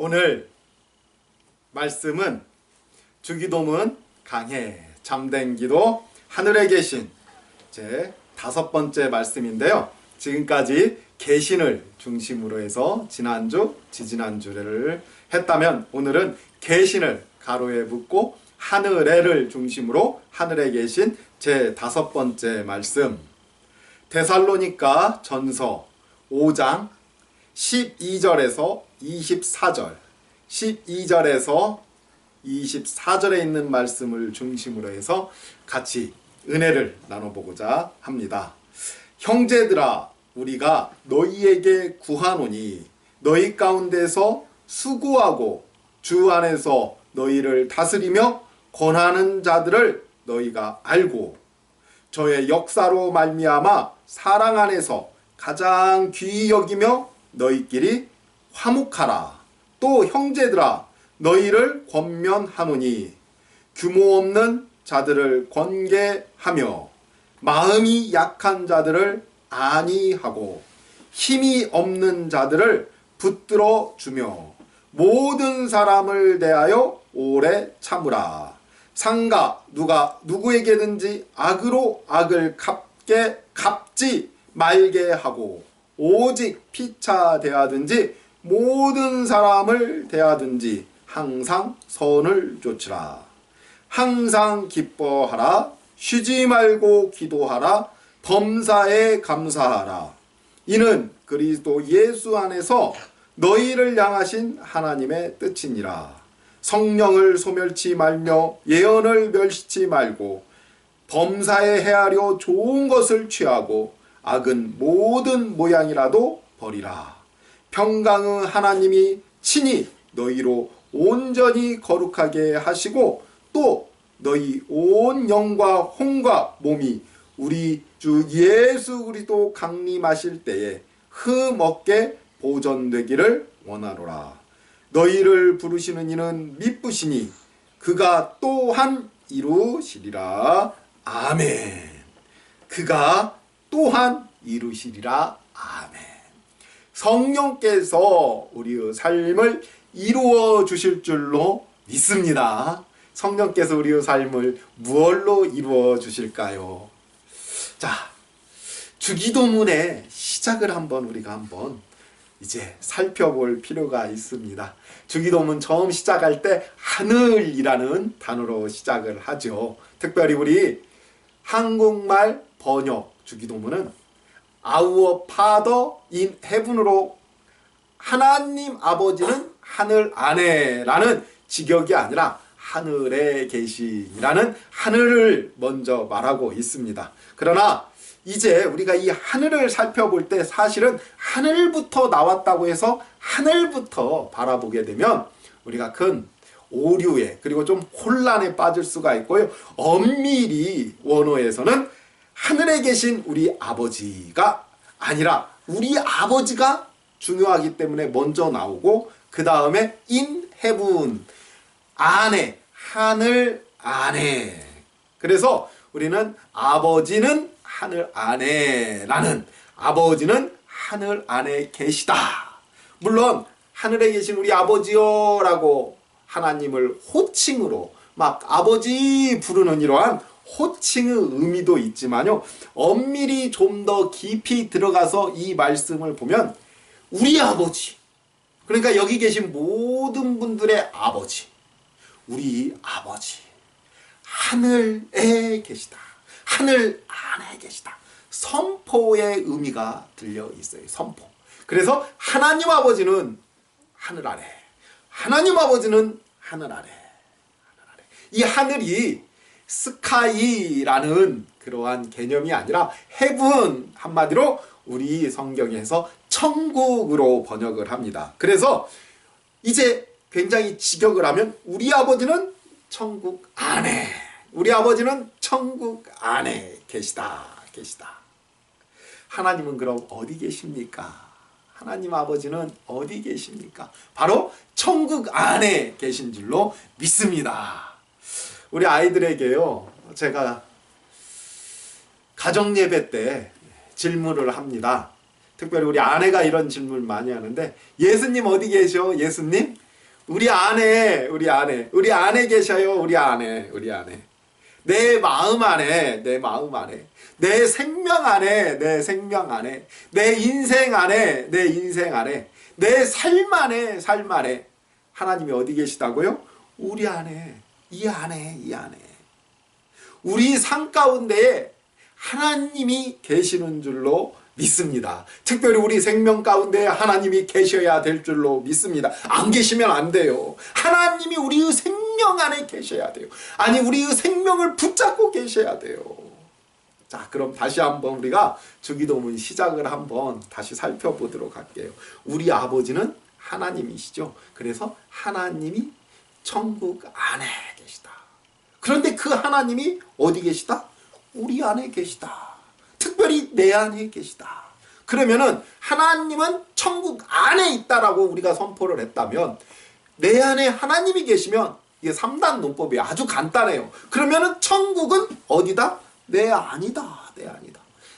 오늘 말씀은 주기도문 강해 잠든 기도 하늘에 계신 제 5번째 말씀인데요. 지금까지 계신을 중심으로 해서 지난주, 지지난주를 했다면 오늘은 계신을 가로에 묶고 하늘에를 중심으로 하늘에 계신 제 5번째 말씀, 데살로니가 전서 5장 12절에서 24절, 12절에서 24절에 있는 말씀을 중심으로 해서 같이 은혜를 나눠보고자 합니다. 형제들아, 우리가 너희에게 구하노니 너희 가운데서 수고하고 주 안에서 너희를 다스리며 권하는 자들을 너희가 알고 저의 역사로 말미암아 사랑 안에서 가장 귀히 여기며 너희끼리 화목하라. 또 형제들아, 너희를 권면하노니 규모 없는 자들을 권계하며 마음이 약한 자들을 안위하고 힘이 없는 자들을 붙들어 주며 모든 사람을 대하여 오래 참으라. 상가 누가 누구에게든지 악으로 악을 갚지 말게 하고 오직 피차 대하든지 모든 사람을 대하든지 항상 선을 좇으라. 항상 기뻐하라. 쉬지 말고 기도하라. 범사에 감사하라. 이는 그리스도 예수 안에서 너희를 향하신 하나님의 뜻이니라. 성령을 소멸치 말며 예언을 멸시치 말고 범사에 헤아려 좋은 것을 취하고 악은 모든 모양이라도 버리라. 평강의 하나님이 친히 너희로 온전히 거룩하게 하시고 또 너희 온 영과 혼과 몸이 우리 주 예수 그리스도 강림하실 때에 흠없게 보존되기를 원하노라. 너희를 부르시는 이는 미쁘시니 그가 또한 이루시리라. 아멘. 그가 또한 이루시리라. 아멘. 성령께서 우리의 삶을 이루어 주실 줄로 믿습니다. 성령께서 우리의 삶을 무엇로 이루어 주실까요? 자, 주기도문의 시작을 우리가 한번 이제 살펴볼 필요가 있습니다. 주기도문 처음 시작할 때 하늘이라는 단어로 시작을 하죠. 특별히 우리 한국말 번역 주기도문은 Our Father in Heaven으로 하나님 아버지는 하늘 안에라는 직역이 아니라 하늘에 계시라는 하늘을 먼저 말하고 있습니다. 그러나 이제 우리가 이 하늘을 살펴볼 때 사실은 하늘부터 나왔다고 해서 하늘부터 바라보게 되면 우리가 큰 오류에 그리고 좀 혼란에 빠질 수가 있고요. 엄밀히 원어에서는 하늘에 계신 우리 아버지가 아니라 우리 아버지가 중요하기 때문에 먼저 나오고 그 다음에 in heaven 안에 하늘 안에 그래서 우리는 아버지는 하늘 안에라는 아버지는 하늘 안에 계시다. 물론 하늘에 계신 우리 아버지요 라고 하나님을 호칭으로 막 아버지 부르는 이러한 호칭의 의미도 있지만요. 엄밀히 좀 더 깊이 들어가서 이 말씀을 보면 우리 아버지 그러니까 여기 계신 모든 분들의 아버지 우리 아버지 하늘에 계시다. 하늘 안에 계시다. 선포의 의미가 들려 있어요. 선포. 그래서 하나님 아버지는 하늘 아래 하나님 아버지는 하늘 아래 이 하늘이 스카이라는 그러한 개념이 아니라 헤븐 한마디로 우리 성경에서 천국으로 번역을 합니다. 그래서 이제 굉장히 직역을 하면 우리 아버지는 천국 안에 우리 아버지는 천국 안에 계시다. 하나님은 그럼 어디 계십니까? 하나님 아버지는 어디 계십니까? 바로 천국 안에 계신 줄로 믿습니다. 우리 아이들에게요, 제가 가정예배 때 질문을 합니다. 특별히 우리 아내가 이런 질문을 많이 하는데 예수님 어디 계셔? 예수님? 우리 안에, 우리 안에 계셔요. 우리 안에. 내 마음 안에, 내 생명 안에, 내 인생 안에, 내 삶 안에 하나님이 어디 계시다고요? 우리 안에, 이 안에. 우리 삶 가운데에 하나님이 계시는 줄로 믿습니다. 특별히 우리 생명 가운데 하나님이 계셔야 될 줄로 믿습니다. 안 계시면 안 돼요. 하나님이 우리의 생명 안에 계셔야 돼요. 아니, 우리의 생명을 붙잡고 계셔야 돼요. 자, 그럼 다시 한번 우리가 주기도문 시작을 한번 다시 살펴보도록 할게요. 우리 아버지는 하나님이시죠. 그래서 하나님이 천국 안에 계시다. 그런데 그 하나님이 어디 계시다? 우리 안에 계시다. 특별히 내 안에 계시다. 그러면은 하나님은 천국 안에 있다라고 우리가 선포를 했다면, 내 안에 하나님이 계시면 이게 3단 논법이 아주 간단해요. 그러면은 천국은 어디다? 내 안이다.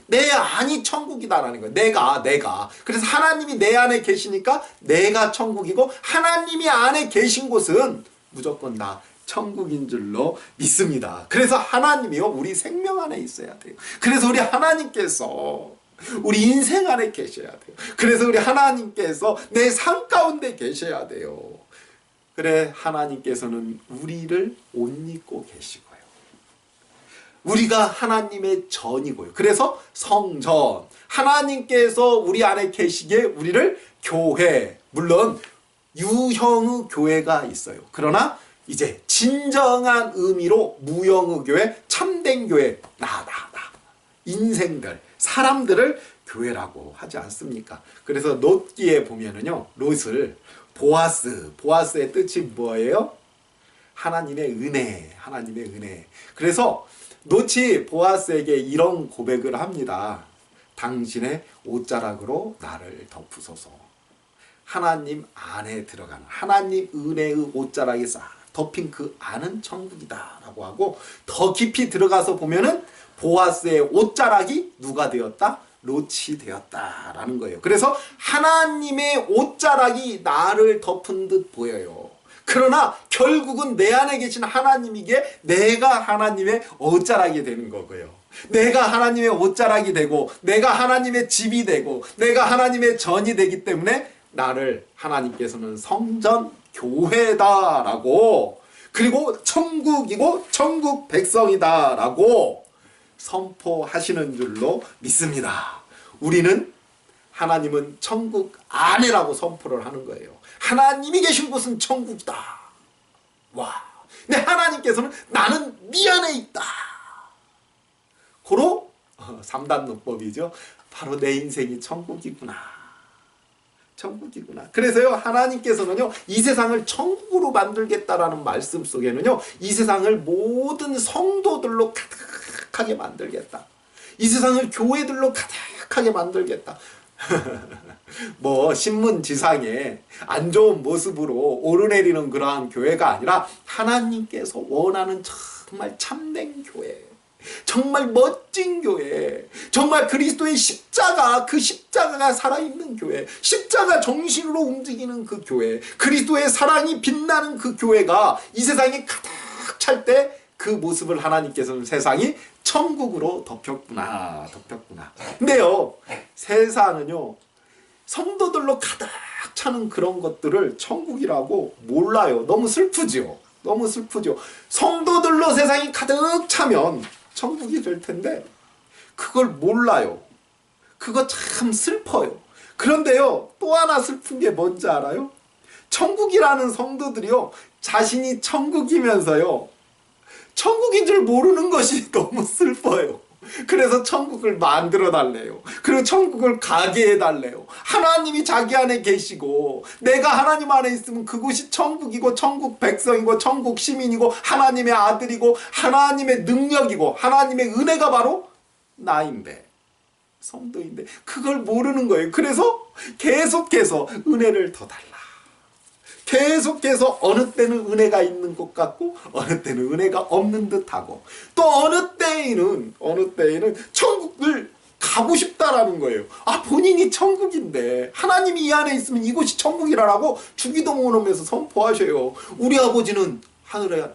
내 안이 천국이다라는 거예요. 내가. 그래서 하나님이 내 안에 계시니까 내가 천국이고, 하나님이 안에 계신 곳은 무조건 나 천국인 줄로 믿습니다. 그래서 하나님이요, 우리 생명 안에 있어야 돼요. 그래서 우리 하나님께서 우리 인생 안에 계셔야 돼요. 그래서 우리 하나님께서 내 삶 가운데 계셔야 돼요. 그래, 하나님께서는 우리를 옷 입고 계시고요. 우리가 하나님의 전이고요. 그래서 성전, 하나님께서 우리 안에 계시기에 우리를 교회, 물론 유형의 교회가 있어요. 그러나 이제 진정한 의미로 무형의 교회, 참된 교회, 나 인생들, 사람들을 교회라고 하지 않습니까? 그래서 롯기에 보면은요, 롯을 보아스의 뜻이 뭐예요? 하나님의 은혜. 그래서 롯이 보아스에게 이런 고백을 합니다. 당신의 옷자락으로 나를 덮으소서. 하나님 안에 들어가는, 하나님 은혜의 옷자락이 싹 덮인 그 안은 천국이다 라고 하고, 더 깊이 들어가서 보면은 보아스의 옷자락이 누가 되었다? 롯이 되었다라는 거예요. 그래서 하나님의 옷자락이 나를 덮은 듯 보여요. 그러나 결국은 내 안에 계신 하나님이기에 내가 하나님의 옷자락이 되는 거고요. 내가 하나님의 옷자락이 되고, 내가 하나님의 집이 되고, 내가 하나님의 전이 되기 때문에 나를 하나님께서는 성전 교회다라고, 그리고 천국이고 천국 백성이다라고 선포하시는 줄로 믿습니다. 우리는 하나님은 천국 안에라고 선포를 하는 거예요. 하나님이 계신 곳은 천국이다. 와, 근데 하나님께서는 나는 네 안에 있다. 고로 3단 논법이죠. 바로 내 인생이 천국이구나. 그래서요, 하나님께서는요, 이 세상을 천국으로 만들겠다라는 말씀 속에는요, 이 세상을 모든 성도들로 가득하게 만들겠다. 이 세상을 교회들로 가득하게 만들겠다. 뭐 신문지상에 안 좋은 모습으로 오르내리는 그러한 교회가 아니라, 하나님께서 원하는 정말 참된 교회, 정말 멋진 교회, 정말 그리스도의 십자가, 그 십자가가 살아있는 교회, 십자가 정신으로 움직이는 그 교회, 그리스도의 사랑이 빛나는 그 교회가 이 세상에 가득 찰 때 그 모습을 하나님께서는 세상이 천국으로 덮였구나. 근데요, 세상은요, 성도들로 가득 차는 그런 것들을 천국이라고 몰라요. 너무 슬프죠. 성도들로 세상이 가득 차면 천국이 될 텐데 그걸 몰라요. 그거 참 슬퍼요. 그런데요, 또 하나 슬픈 게 뭔지 알아요? 천국이라는 성도들이요, 자신이 천국이면서요, 천국인 줄 모르는 것이 너무 슬퍼요. 그래서 천국을 만들어 달래요. 그리고 천국을 가게 해달래요. 하나님이 자기 안에 계시고, 내가 하나님 안에 있으면 그곳이 천국이고, 천국 백성이고, 천국 시민이고, 하나님의 아들이고, 하나님의 능력이고, 하나님의 은혜가 바로 나인데, 성도인데, 그걸 모르는 거예요. 그래서 계속해서 은혜를 더 달라. 계속해서 어느 때는 은혜가 있는 것 같고, 어느 때는 은혜가 없는 듯하고, 또 어느 때에는 천국을 가고 싶다라는 거예요. 아, 본인이 천국인데 하나님이 이 안에 있으면 이곳이 천국이라고 주기도문하면서 선포하셔요. 우리 아버지는 하늘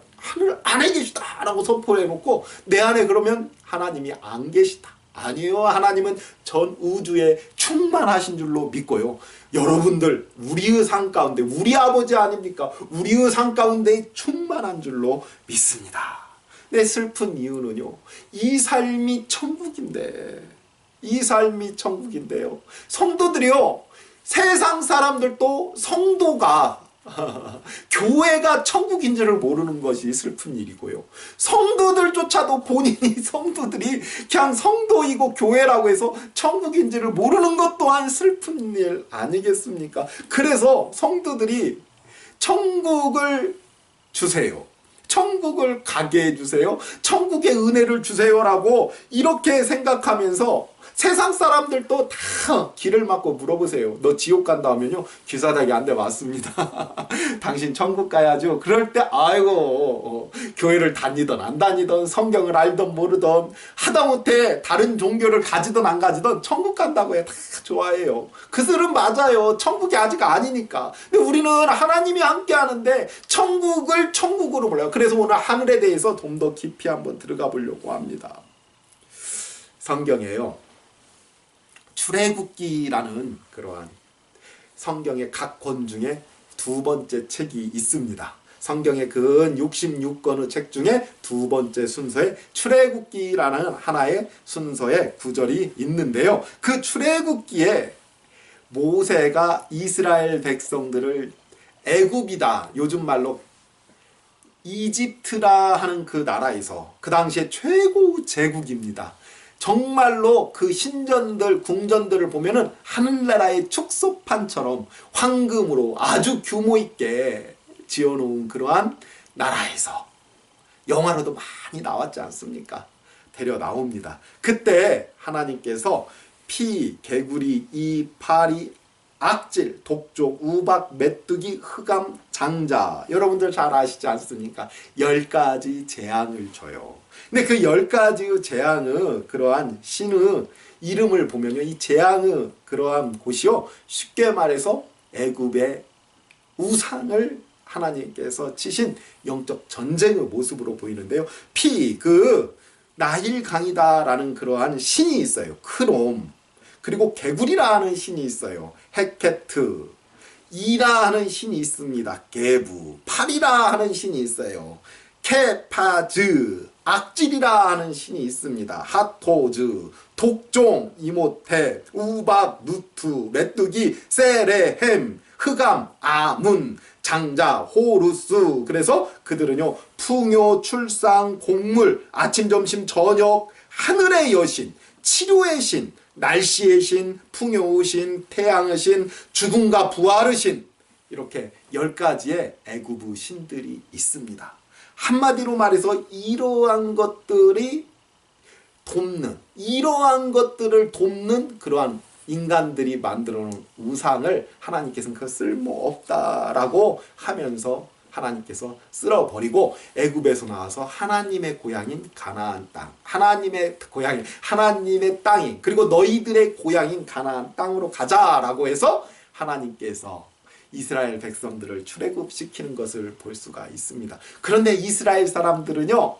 안에 계시다라고 선포를 해놓고 내 안에 그러면 하나님이 안 계시다. 아니요, 하나님은 전 우주에 충만하신 줄로 믿고요. 여러분들 우리의 삶 가운데 우리 아버지 아닙니까? 우리의 삶 가운데 충만한 줄로 믿습니다. 내 슬픈 이유는요, 이 삶이 천국인데, 이 삶이 천국인데요, 성도들이요, 세상 사람들도 성도가 교회가 천국인 줄을 모르는 것이 슬픈 일이고요, 성도들조차도 본인이 성도들이 그냥 성도이고 교회라고 해서 천국인 줄을 모르는 것 또한 슬픈 일 아니겠습니까? 그래서 성도들이 천국을 주세요, 천국을 가게 해주세요, 천국의 은혜를 주세요라고 이렇게 생각하면서 세상 사람들도 다 길을 막고 물어보세요. 너 지옥 간다 하면요, 귀사닥이 한 대 맞습니다. 당신 천국 가야죠. 그럴 때 아이고, 교회를 다니던 안 다니던, 성경을 알던 모르던, 하다못해 다른 종교를 가지던 안 가지던 천국 간다고 해 다 좋아해요. 그들은 맞아요. 천국이 아직 아니니까. 근데 우리는 하나님이 함께 하는데 천국을 천국으로 몰라요. 그래서 오늘 하늘에 대해서 좀 더 깊이 한번 들어가 보려고 합니다. 성경에요, 출애굽기라는 그러한 성경의 각 권 중에 두 번째 책이 있습니다. 성경의 근 66권의 책 중에 두 번째 순서에 출애굽기라는 하나의 순서의 구절이 있는데요. 그 출애굽기에 모세가 이스라엘 백성들을 애굽이다, 요즘 말로 이집트라 하는 그 나라에서, 그 당시에 최고 제국입니다. 정말로 그 신전들, 궁전들을 보면은 하늘나라의 축소판처럼 황금으로 아주 규모 있게 지어놓은 그러한 나라에서 영화로도 많이 나왔지 않습니까? 데려 나옵니다. 그때 하나님께서 피, 개구리, 이, 파리, 악질, 독종, 우박, 메뚜기, 흑암, 장자, 여러분들 잘 아시지 않습니까? 10가지 재앙을 줘요. 근데 그 10가지의 재앙의 그러한 신의 이름을 보면요, 이 재앙의 그러한 곳이요, 쉽게 말해서 애굽의 우상을 하나님께서 치신 영적 전쟁의 모습으로 보이는데요. 피, 그 나일강이다라는 그러한 신이 있어요. 크롬. 그리고 개구리라 하는 신이 있어요. 헤케트. 이라 하는 신이 있습니다. 게부. 팔이라 하는 신이 있어요. 케파즈. 악질이라 하는 신이 있습니다. 하토즈. 독종, 이모테, 우박, 누투, 메뚜기, 세레헴, 흑암, 아문, 장자, 호루스. 그래서 그들은요, 풍요, 출상, 곡물, 아침, 점심, 저녁, 하늘의 여신, 치료의 신, 날씨의 신, 풍요의 신, 태양의 신, 죽음과 부활의 신, 이렇게 10가지의 애굽의 신들이 있습니다. 한마디로 말해서 이러한 것들이 돕는, 이러한 것들을 돕는 그러한 인간들이 만들어 놓은 우상을 하나님께서는 그 쓸모없다라고 하면서 하나님께서 쓸어버리고 애굽에서 나와서 하나님의 고향인 가나안 땅, 하나님의 고향인 하나님의 땅인, 그리고 너희들의 고향인 가나안 땅으로 가자라고 해서 하나님께서 이스라엘 백성들을 출애굽시키는 것을 볼 수가 있습니다. 그런데 이스라엘 사람들은요,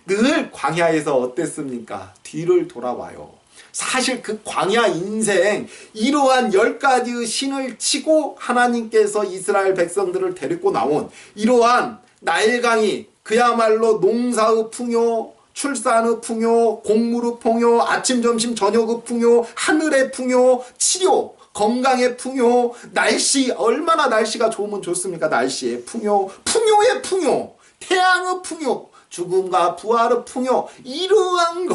늘 광야에서 어땠습니까? 뒤를 돌아와요. 사실 그 광야 인생, 이러한 10가지의 신을 치고 하나님께서 이스라엘 백성들을 데리고 나온 이러한 나일강이 그야말로 농사의 풍요, 출산의 풍요, 곡물의 풍요, 아침 점심 저녁의 풍요, 하늘의 풍요, 치료, 건강의 풍요, 날씨, 얼마나 날씨가 좋으면 좋습니까? 날씨의 풍요, 풍요의 풍요, 태양의 풍요, 죽음과 부활의 풍요, 이러한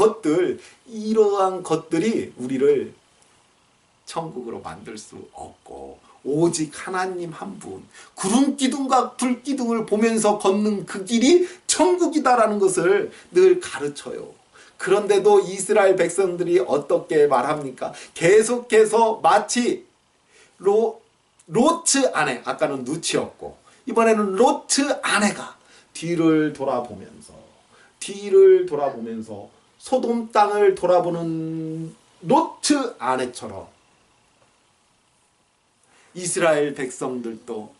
것들이 우리를 천국으로 만들 수 없고, 오직 하나님 한 분, 구름 기둥과 불 기둥을 보면서 걷는 그 길이 천국이다라는 것을 늘 가르쳐요. 그런데도 이스라엘 백성들이 어떻게 말합니까? 계속해서 마치 로트 아내, 아까는 누치였고 이번에는 로트 아내가 뒤를 돌아보면서 소돔 땅을 돌아보는 롯트 아내처럼 이스라엘 백성들도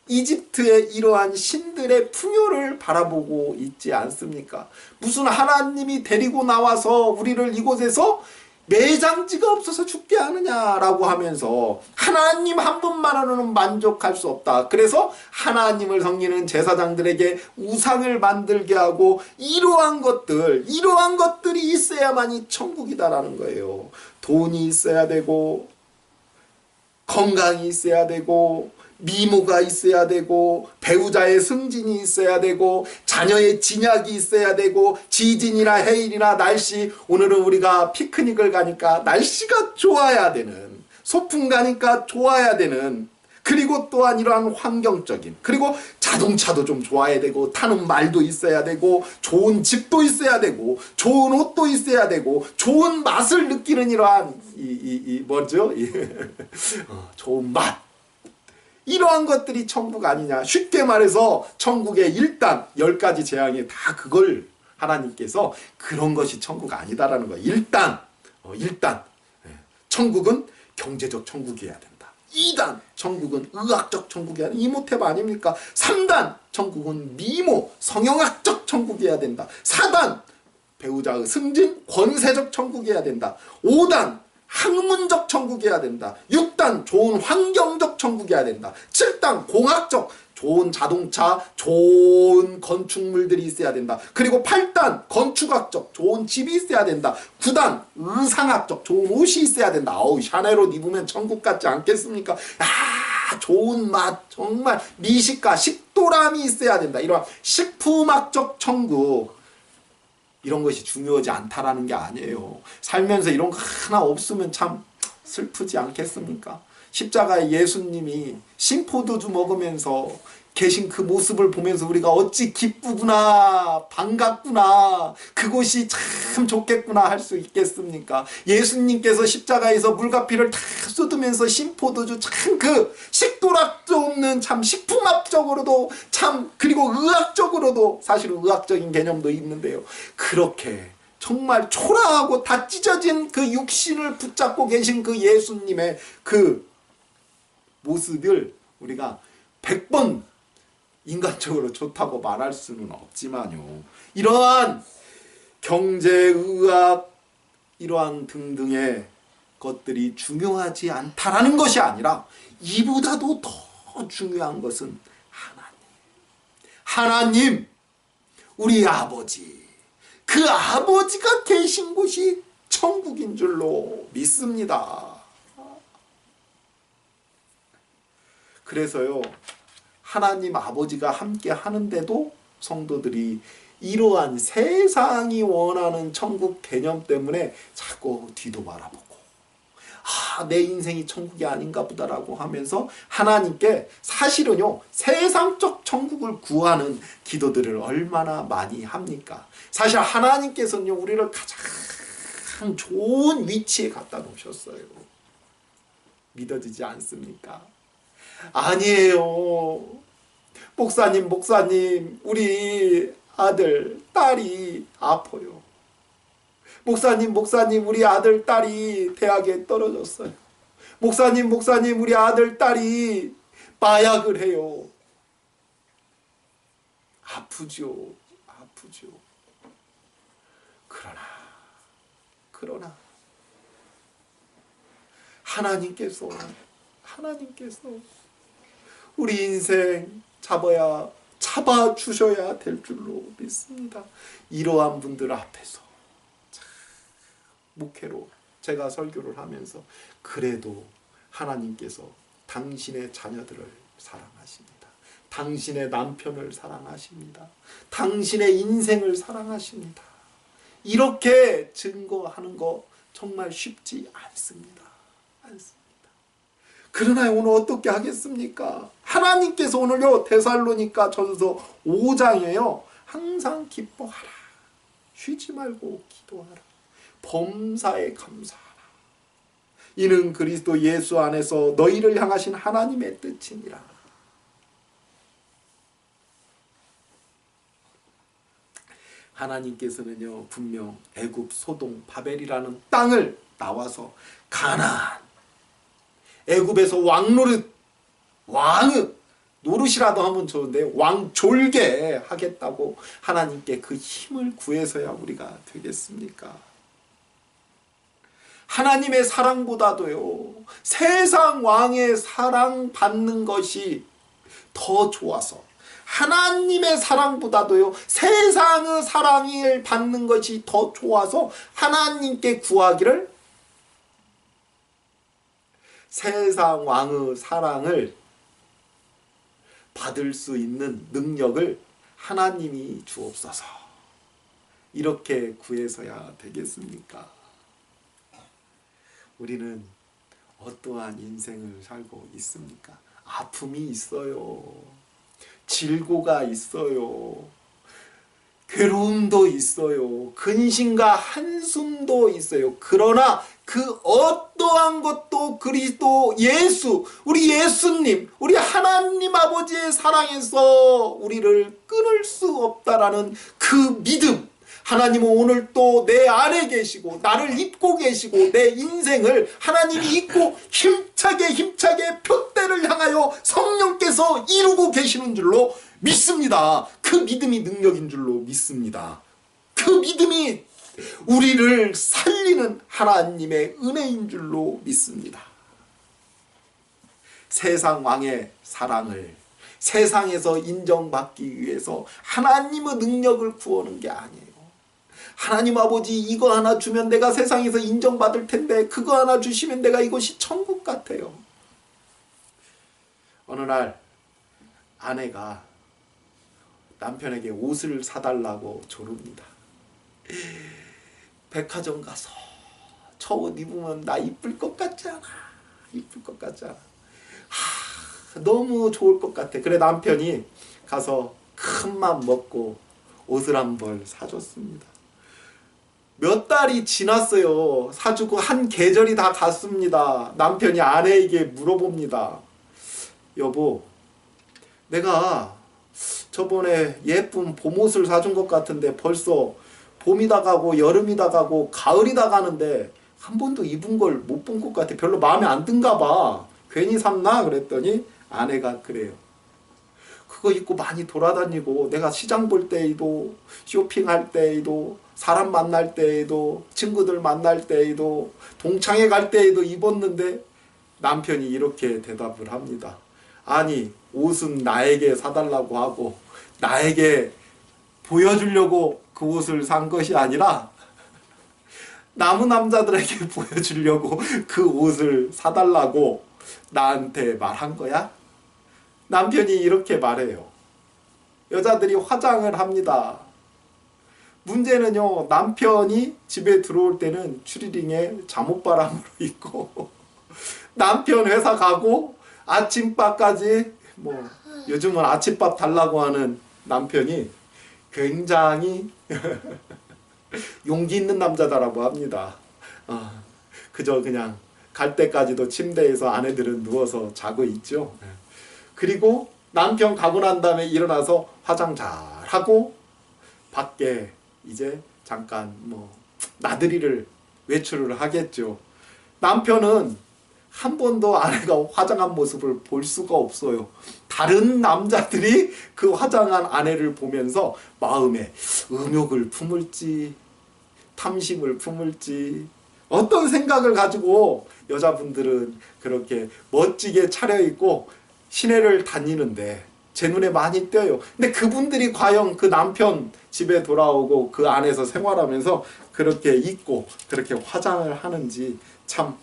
이집트의 이러한 신들의 풍요를 바라보고 있지 않습니까? 무슨 하나님이 데리고 나와서 우리를 이곳에서 매장지가 없어서 죽게 하느냐라고 하면서 하나님 한 분만으로는 만족할 수 없다. 그래서 하나님을 섬기는 제사장들에게 우상을 만들게 하고 이러한 것들이 있어야만이 천국이다라는 거예요. 돈이 있어야 되고 건강이 있어야 되고 미모가 있어야 되고 배우자의 승진이 있어야 되고 자녀의 진약이 있어야 되고 지진이나 해일이나 날씨, 오늘은 우리가 피크닉을 가니까 날씨가 좋아야 되는, 소풍 가니까 좋아야 되는, 그리고 또한 이러한 환경적인, 그리고 자동차도 좀 좋아야 되고 타는 말도 있어야 되고 좋은 집도 있어야 되고 좋은 옷도 있어야 되고 좋은 맛을 느끼는 이러한 뭐죠? 좋은 맛, 이러한 것들이 천국 아니냐. 쉽게 말해서 천국의 일단 10가지 재앙이 다 그걸 하나님께서 그런 것이 천국 아니다라는 거예요. 일단 천국은 경제적 천국이어야 된다. 2단 천국은 의학적 천국이어야 된다. 이모탭 아닙니까? 3단 천국은 미모 성형학적 천국이어야 된다. 4단 배우자의 승진 권세적 천국이어야 된다. 5단 학문적 천국이어야 된다. 6단 좋은 환경적 천국이어야 된다. 7단 공학적 좋은 자동차, 좋은 건축물들이 있어야 된다. 그리고 8단 건축학적 좋은 집이 있어야 된다. 9단 의상학적 좋은 옷이 있어야 된다. 어우, 샤넬 옷 입으면 천국 같지 않겠습니까? 아, 좋은 맛, 정말 미식가, 식도람이 있어야 된다. 이런 식품학적 천국, 이런 것이 중요하지 않다라는 게 아니에요. 살면서 이런 거 하나 없으면 참 슬프지 않겠습니까? 십자가의 예수님이 신포도주 먹으면서 계신 그 모습을 보면서 우리가 어찌 기쁘구나, 반갑구나, 그곳이 참 좋겠구나 할 수 있겠습니까? 예수님께서 십자가에서 물과 피를 다 쏟으면서 신포도주 참 그 식도락도 없는 참 식품학적으로도 참, 그리고 의학적으로도 사실은 의학적인 개념도 있는데요. 그렇게 정말 초라하고 다 찢어진 그 육신을 붙잡고 계신 그 예수님의 그 모습을 우리가 100번 인간적으로 좋다고 말할 수는 없지만요. 이러한 경제, 의학, 이러한 등등의 것들이 중요하지 않다라는 것이 아니라 이보다도 더 중요한 것은 하나님, 우리 아버지, 그 아버지가 계신 곳이 천국인 줄로 믿습니다. 그래서요, 하나님 아버지가 함께 하는데도 성도들이 이러한 세상이 원하는 천국 개념 때문에 자꾸 뒤도 바라보고, 아, 내 인생이 천국이 아닌가 보다라고 하면서 하나님께 사실은요, 세상적 천국을 구하는 기도들을 얼마나 많이 합니까? 사실 하나님께서는요, 우리를 가장 좋은 위치에 갖다 놓으셨어요. 믿어지지 않습니까? 아니에요. 목사님, 우리 아들, 딸이 아파요. 목사님, 우리 아들, 딸이 대학에 떨어졌어요. 목사님, 우리 아들, 딸이 마약을 해요. 아프죠. 그러나 하나님께서 우리 인생 잡아주셔야 될 줄로 믿습니다. 이러한 분들 앞에서 목회로 제가 설교를 하면서 그래도 하나님께서 당신의 자녀들을 사랑하십니다. 당신의 남편을 사랑하십니다. 당신의 인생을 사랑하십니다. 이렇게 증거하는 거 정말 쉽지 않습니다. 그러나 오늘 어떻게 하겠습니까? 하나님께서 오늘요, 데살로니가 전서 5장에요. 항상 기뻐하라. 쉬지 말고 기도하라. 범사에 감사하라. 이는 그리스도 예수 안에서 너희를 향하신 하나님의 뜻이니라. 하나님께서는요, 분명 애굽, 소동, 바벨이라는 땅을 나와서 가나안, 애굽에서 왕의 노릇이라도 하면 좋은데 왕졸게 하겠다고 하나님께 그 힘을 구해서야 우리가 되겠습니까? 하나님의 사랑보다도요, 세상 왕의 사랑받는 것이 더 좋아서, 하나님의 사랑보다도요, 세상의 사랑을 받는 것이 더 좋아서 하나님께 구하기를, 세상 왕의 사랑을 받을 수 있는 능력을 하나님이 주옵소서. 이렇게 구해서야 되겠습니까? 우리는 어떠한 인생을 살고 있습니까? 아픔이 있어요. 질고가 있어요. 괴로움도 있어요. 근심과 한숨도 있어요. 그러나 그 어떠한 것도 그리스도 예수, 우리 예수님, 우리 하나님 아버지의 사랑에서 우리를 끊을 수 없다라는 그 믿음, 하나님은 오늘 또 내 안에 계시고 나를 입고 계시고 내 인생을 하나님이 입고 힘차게 표대를 향하여 성령께서 이루고 계시는 줄로 믿습니다. 그 믿음이 능력인 줄로 믿습니다. 그 믿음이 우리를 살리는 하나님의 은혜인 줄로 믿습니다. 세상 왕의 사랑을 세상에서 인정받기 위해서 하나님의 능력을 구하는 게 아니에요. 하나님 아버지, 이거 하나 주면 내가 세상에서 인정받을 텐데 그거 하나 주시면 내가 이것이 천국 같아요. 어느 날 아내가 남편에게 옷을 사달라고 조릅니다. 백화점 가서 저 옷 입으면 나 이쁠 것 같지 않아. 이쁠 것 같지 않아. 너무 좋을 것 같아. 그래 남편이 가서 큰 맘 먹고 옷을 한 벌 사줬습니다. 몇 달이 지났어요. 사주고 한 계절이 다 갔습니다. 남편이 아내에게 물어봅니다. 여보, 내가 저번에 예쁜 봄옷을 사준 것 같은데 벌써 봄이 다 가고 여름이 다 가고 가을이 다 가는데 한 번도 입은 걸 못 본 것 같아. 별로 마음에 안 든가 봐. 괜히 샀나? 그랬더니 아내가 그래요. 그거 입고 많이 돌아다니고 내가 시장 볼 때에도 쇼핑할 때에도 사람 만날 때에도 친구들 만날 때에도 동창회 갈 때에도 입었는데 남편이 이렇게 대답을 합니다. 아니 옷은 나에게 사달라고 하고 나에게 보여주려고 그 옷을 산 것이 아니라 남은 남자들에게 보여주려고 그 옷을 사달라고 나한테 말한 거야? 남편이 이렇게 말해요. 여자들이 화장을 합니다. 문제는요, 남편이 집에 들어올 때는 추리닝에 잠옷바람으로 입고 남편 회사 가고 아침밥까지 요즘은 아침밥 달라고 하는 남편이 굉장히 용기 있는 남자다라고 합니다. 그저 그냥 갈 때까지도 침대에서 아내들은 누워서 자고 있죠. 그리고 남편 가고 난 다음에 일어나서 화장 잘 하고 밖에 이제 잠깐 나들이를 외출을 하겠죠. 남편은 한 번도 아내가 화장한 모습을 볼 수가 없어요. 다른 남자들이 그 화장한 아내를 보면서 마음에 음욕을 품을지 탐심을 품을지 어떤 생각을 가지고 여자분들은 그렇게 멋지게 차려입고 시내를 다니는데 제 눈에 많이 띄어요. 근데 그분들이 과연 그 남편 집에 돌아오고 그 안에서 생활하면서 그렇게 입고 그렇게 화장을 하는지 참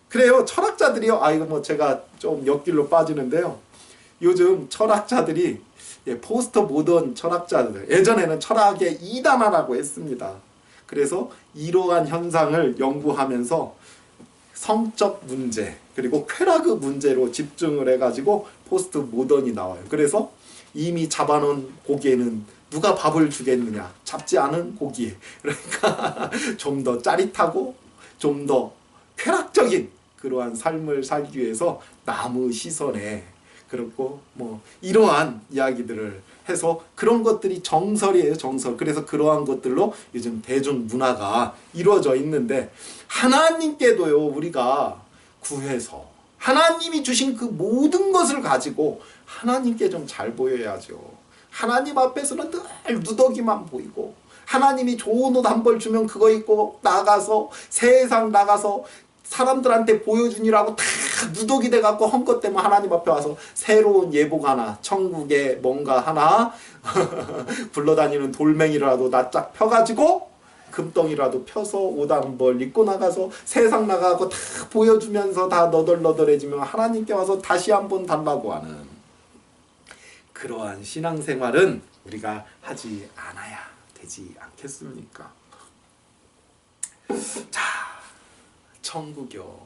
그래요. 철학자들이요. 이거 제가 좀 옆길로 빠지는데요. 요즘 철학자들이 포스트 모던 철학자들, 예전에는 철학의 이단화라고 했습니다. 그래서 이러한 현상을 연구하면서 성적 문제 그리고 쾌락의 문제로 집중을 해가지고 포스트 모던이 나와요. 그래서 이미 잡아놓은 고기에는 누가 밥을 주겠느냐. 잡지 않은 고기에. 그러니까 좀 더 짜릿하고 좀 더 쾌락적인 그러한 삶을 살기 위해서 남의 시선에 그렇고 뭐 이러한 이야기들을 해서 그런 것들이 정설이에요. 정설. 그래서 그러한 것들로 요즘 대중문화가 이루어져 있는데 하나님께도요 우리가 구해서 하나님이 주신 그 모든 것을 가지고 하나님께 좀 잘 보여야죠. 하나님 앞에서는 늘 누더기만 보이고 하나님이 좋은 옷 한 벌 주면 그거 입고 나가서 세상 나가서 사람들한테 보여주니라고 다 누더기 돼갖고 헝것 때문에 하나님 앞에 와서 새로운 예복 하나 천국에 뭔가 하나 굴러다니는 돌멩이라도 납작 펴가지고 금덩이라도 펴서 옷 한 벌 입고 나가서 세상 나가고 다 보여주면서 다 너덜너덜해지면 하나님께 와서 다시 한번 달라고 하는 그러한 신앙생활은 우리가 하지 않아야 되지 않겠습니까? 자, 천국이요.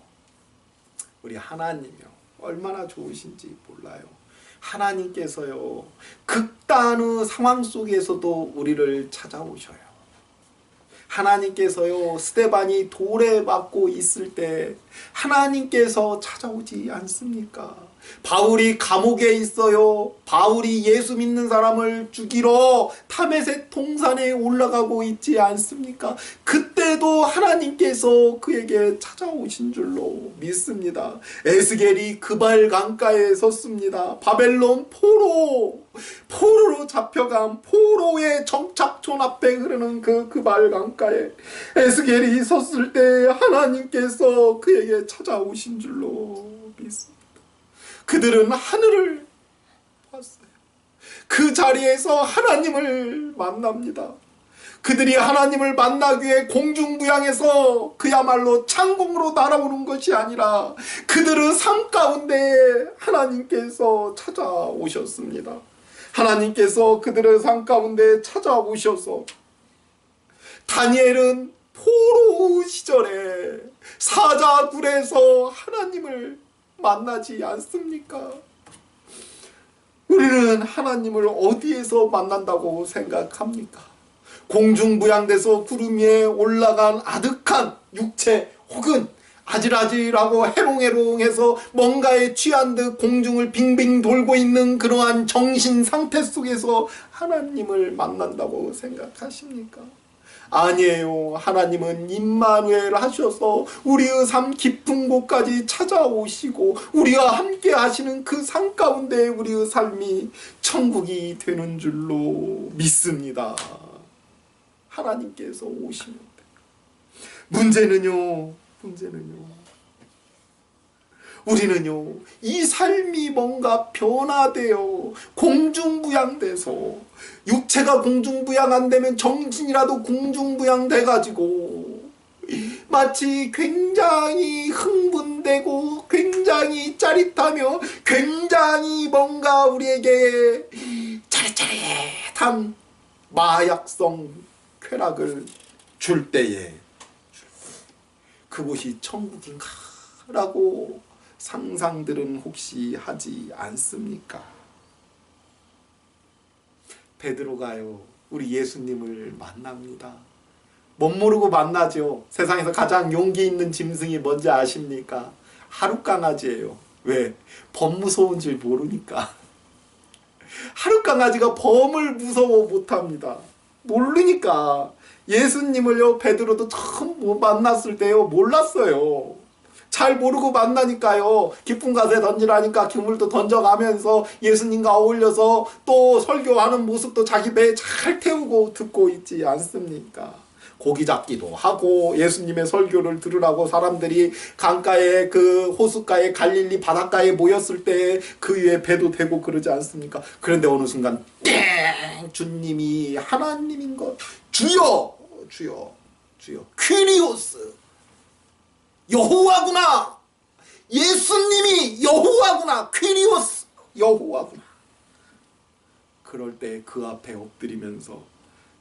우리 하나님이요. 얼마나 좋으신지 몰라요. 하나님께서요. 극단의 상황 속에서도 우리를 찾아오셔요. 하나님께서요. 스데반이 돌에 맞고 있을 때 하나님께서 찾아오지 않습니까? 바울이 감옥에 있어요. 바울이 예수 믿는 사람을 죽이러 다메섹 동산에 올라가고 있지 않습니까? 그때도 하나님께서 그에게 찾아오신 줄로 믿습니다. 에스겔이 그발 강가에 섰습니다. 바벨론 포로로 잡혀간 포로의 정착촌 앞에 흐르는 그발 강가에 에스겔이 섰을 때 하나님께서 그에게 찾아오신 줄로 믿습니다. 그들은 하늘을 봤어요. 그 자리에서 하나님을 만납니다. 그들이 하나님을 만나기 위해 공중부양해서 그야말로 창공으로 날아오는 것이 아니라 그들의 삶 가운데 하나님께서 찾아오셨습니다. 하나님께서 그들의 삶 가운데 찾아오셔서 다니엘은 포로 시절에 사자굴에서 하나님을 만나지 않습니까? 우리는 하나님을 어디에서 만난다고 생각합니까? 공중부양돼서 구름 위에 올라간 아득한 육체 혹은 아질아질하고 해롱해롱해서 뭔가에 취한 듯 공중을 빙빙 돌고 있는 그러한 정신 상태 속에서 하나님을 만난다고 생각하십니까? 아니에요. 하나님은 임마누엘 하셔서 우리의 삶 깊은 곳까지 찾아오시고 우리와 함께 하시는 그 삶 가운데 우리의 삶이 천국이 되는 줄로 믿습니다. 하나님께서 오시면 돼요. 문제는요. 우리는요. 이 삶이 뭔가 변화되어 공중부양돼서 육체가 공중부양 안 되면 정신이라도 공중부양돼가지고 마치 굉장히 흥분되고 굉장히 짜릿하며 굉장히 뭔가 우리에게 짜릿짜릿한 마약성 쾌락을 줄 때에 그곳이 천국인가? 라고 상상들은 혹시 하지 않습니까? 베드로가요 우리 예수님을 만납니다. 못 모르고 만나죠. 세상에서 가장 용기 있는 짐승이 뭔지 아십니까? 하룻강아지예요. 왜? 범 무서운 줄 모르니까. 하룻강아지가 범을 무서워 못합니다. 모르니까. 예수님을요 베드로도 처음 만났을 때요 몰랐어요. 잘 모르고 만나니까요. 깊은 가세 던지라니까 그물도 던져가면서 예수님과 어울려서 또 설교하는 모습도 자기 배에 잘 태우고 듣고 있지 않습니까? 고기 잡기도 하고 예수님의 설교를 들으라고 사람들이 강가에 그 호숫가에 갈릴리 바닷가에 모였을 때 그 위에 배도 대고 그러지 않습니까? 그런데 어느 순간 땡! 주님이 하나님인 것 주여 퀴리오스 여호와구나. 예수님이 여호와구나. 퀴리오스 여호와구나. 그럴 때 그 앞에 엎드리면서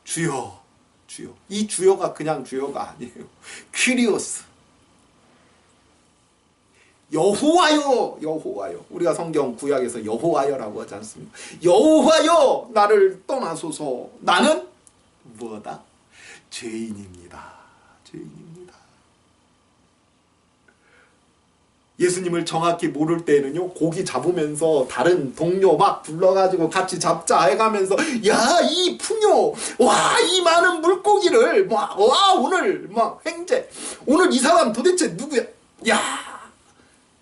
주여. 이 주여가 그냥 주여가 아니에요. 퀴리오스 여호와여. 우리가 성경 구약에서 여호와여라고 하지 않습니까? 여호와여 나를 떠나소서. 나는 뭐다? 죄인입니다. 예수님을 정확히 모를 때는요, 고기 잡으면서 다른 동료 막 불러가지고 같이 잡자 해가면서, 야, 이 풍요, 와, 이 많은 물고기를, 와, 오늘, 막, 횡재, 오늘 이 사람 도대체 누구야? 야!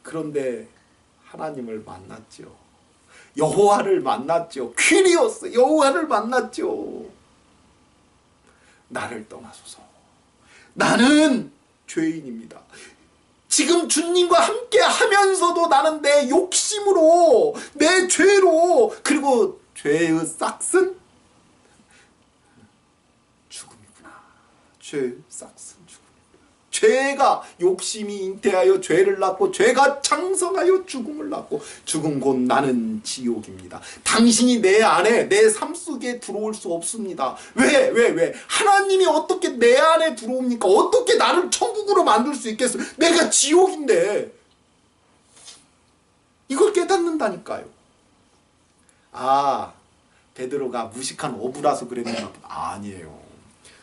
그런데 하나님을 만났죠. 여호와를 만났죠. 퀴리오스, 여호와를 만났죠. 나를 떠나소서. 나는 죄인입니다. 지금 주님과 함께 하면서도 나는 내 욕심으로, 내 죄로, 그리고 죄의 싹슨 죽음이구나. 죄의 싹슨 죽음. 죄가 욕심이 잉태하여 죄를 낳고, 죄가 창성하여 죽음을 낳고, 죽은 곳 나는 지옥입니다. 당신이 내 안에, 내 삶 속에 들어올 수 없습니다. 왜? 하나님이 어떻게 내 안에 들어옵니까? 어떻게 나를 천국으로 만들 수 있겠어요? 내가 지옥인데. 이걸 깨닫는다니까요. 아, 베드로가 무식한 어부라서 그랬는가? 아니에요.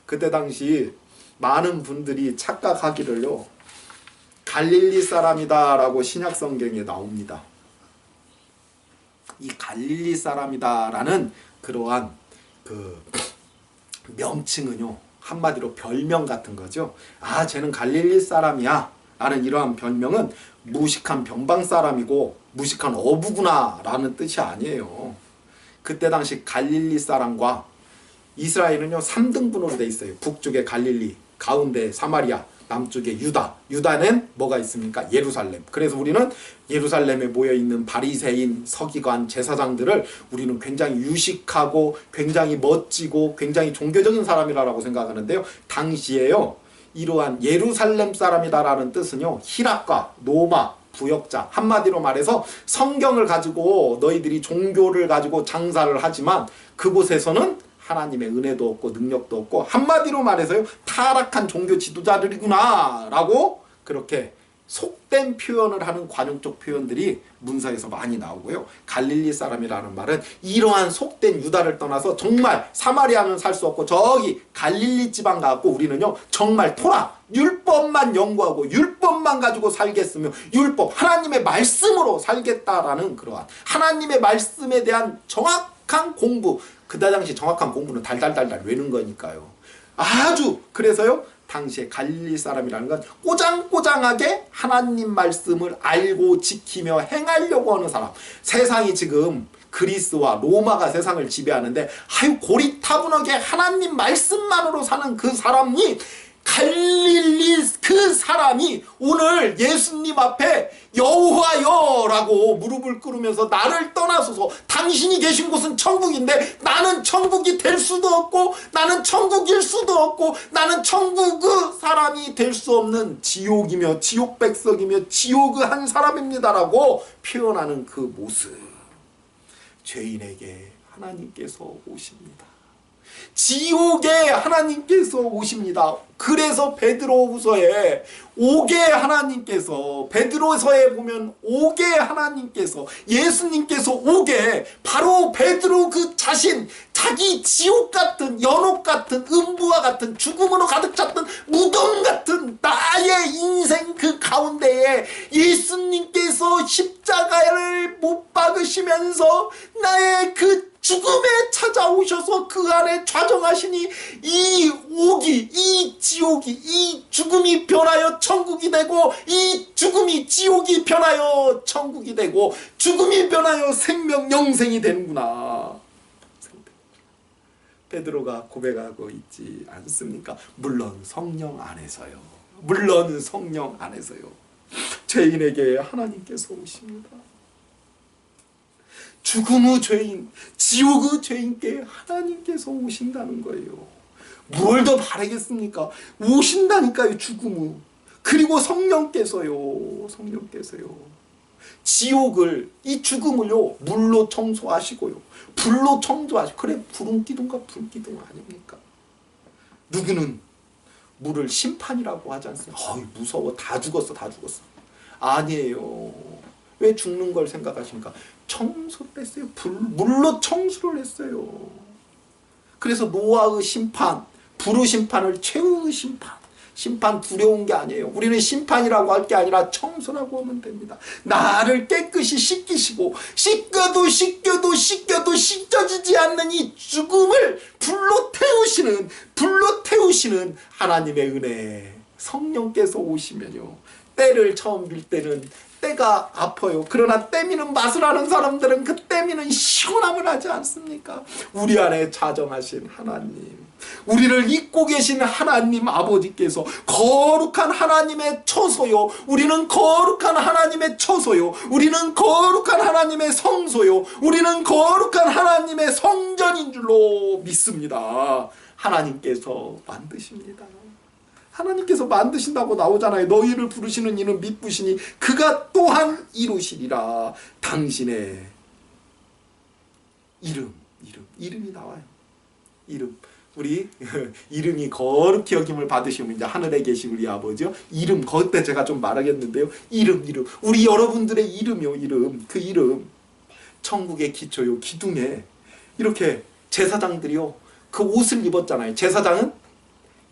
그때 당시 많은 분들이 착각하기를요, 갈릴리 사람이다 라고 신약성경에 나옵니다. 이 갈릴리 사람이다 라는 그러한 그 명칭은요, 한마디로 별명 같은 거죠. 아, 쟤는 갈릴리 사람이야 라는 이러한 별명은 무식한 변방 사람이고 무식한 어부구나 라는 뜻이 아니에요. 그때 당시 갈릴리 사람과 이스라엘은요 3등분으로 돼 있어요. 북쪽에 갈릴리, 가운데 사마리아, 남쪽에 유다. 유다는 뭐가 있습니까? 예루살렘. 그래서 우리는 예루살렘에 모여있는 바리새인, 서기관, 제사장들을 우리는 굉장히 유식하고 굉장히 멋지고 굉장히 종교적인 사람이라고 생각하는데요. 당시에요, 이러한 예루살렘 사람이다라는 뜻은요, 히락과 로마 부역자, 한마디로 말해서 성경을 가지고 너희들이 종교를 가지고 장사를 하지만 그곳에서는 하나님의 은혜도 없고 능력도 없고, 한마디로 말해서요, 타락한 종교 지도자들이구나 라고 그렇게 속된 표현을 하는 관용적 표현들이 문서에서 많이 나오고요. 갈릴리 사람이라는 말은 이러한 속된 유다를 떠나서 정말 사마리아는 살 수 없고 저기 갈릴리 지방 가고 우리는요 정말 토라 율법만 연구하고 율법만 가지고 살겠으며 율법 하나님의 말씀으로 살겠다라는 그러한 하나님의 말씀에 대한 정확한 공부, 그때 당시 정확한 공부는 달달달달 외는 거니까요. 아주 그래서요 당시에 갈릴리 사람이라는 건 꼬장꼬장하게 하나님 말씀을 알고 지키며 행하려고 하는 사람. 세상이 지금 그리스와 로마가 세상을 지배하는데 아유 고리타분하게 하나님 말씀만으로 사는 그 사람이, 갈릴리 그 사람이 오늘 예수님 앞에 여호와여 라고 무릎을 꿇으면서 나를 떠나소서, 당신이 계신 곳은 천국인데 나는 천국이 될 수도 없고 나는 천국일 수도 없고 나는 천국의 사람이 될 수 없는 지옥이며 지옥 백석이며 지옥의 한 사람입니다 라고 표현하는 그 모습. 죄인에게 하나님께서 오십니다. 지옥에 하나님께서 오십니다. 그래서 베드로후서에 오게 하나님께서, 베드로서에 보면 오게 하나님께서, 예수님께서 오게, 바로 베드로 그 자신, 자기 지옥 같은, 연옥 같은, 음부와 같은, 죽음으로 가득 찼던 무덤 같은 나의 인생 그 가운데에 예수님께서 십자가를 못 박으시면서 나의 그 죽음에 찾아오셔서 그 안에 좌정하시니 이 오기, 이 지옥이, 이 죽음이 변하여 천국이 되고 이 죽음이 지옥이 변하여 천국이 되고 죽음이 변하여 생명 영생이 되는구나. 베드로가 고백하고 있지 않습니까? 물론 성령 안에서요. 물론 성령 안에서요. 죄인에게 하나님께서 오십니다. 죽음의 죄인, 지옥의 죄인께 하나님께서 오신다는 거예요. 뭘 더 바라겠습니까? 오신다니까요, 죽음의. 그리고 성령께서요. 지옥을, 이 죽음을요, 물로 청소하시고요. 불로 청소하시고. 그래, 불은 기둥과 불기둥 아닙니까? 누구는 물을 심판이라고 하지 않습니까? 어이, 무서워. 다 죽었어. 아니에요. 왜 죽는 걸 생각하십니까? 청소를 했어요. 물로 청소를 했어요. 그래서 노아의 심판, 불의 심판을 최후의 심판, 심판 두려운 게 아니에요. 우리는 심판이라고 할 게 아니라 청소라고 하면 됩니다. 나를 깨끗이 씻기시고 씻겨도 씻겨지지 않는 이 죽음을 불로 태우시는 하나님의 은혜, 성령께서 오시면요, 때를 처음 밀 때는 때가 아파요. 그러나 때미는 맛을 아는 사람들은 그 때미는 시원함을 하지 않습니까? 우리 안에 자정하신 하나님, 우리를 잊고 계신 하나님 아버지께서 거룩한 하나님의 처소요, 우리는 거룩한 하나님의 처소요, 우리는 거룩한 하나님의 성소요, 우리는 거룩한 하나님의 성전인 줄로 믿습니다. 하나님께서 만드십니다. 하나님께서 만드신다고 나오잖아요. 너희를 부르시는 이는 믿으시니 그가 또한 이루시리라. 당신의 이름이 나와요. 이름. 우리 이름이 거룩히 여김을 받으시면 이제 하늘에 계신 우리 아버지요. 이름, 그때 제가 좀 말하겠는데요. 이름. 우리 여러분들의 이름이요. 그 이름. 천국의 기초요. 기둥에 이렇게 제사장들이요, 그 옷을 입었잖아요. 제사장은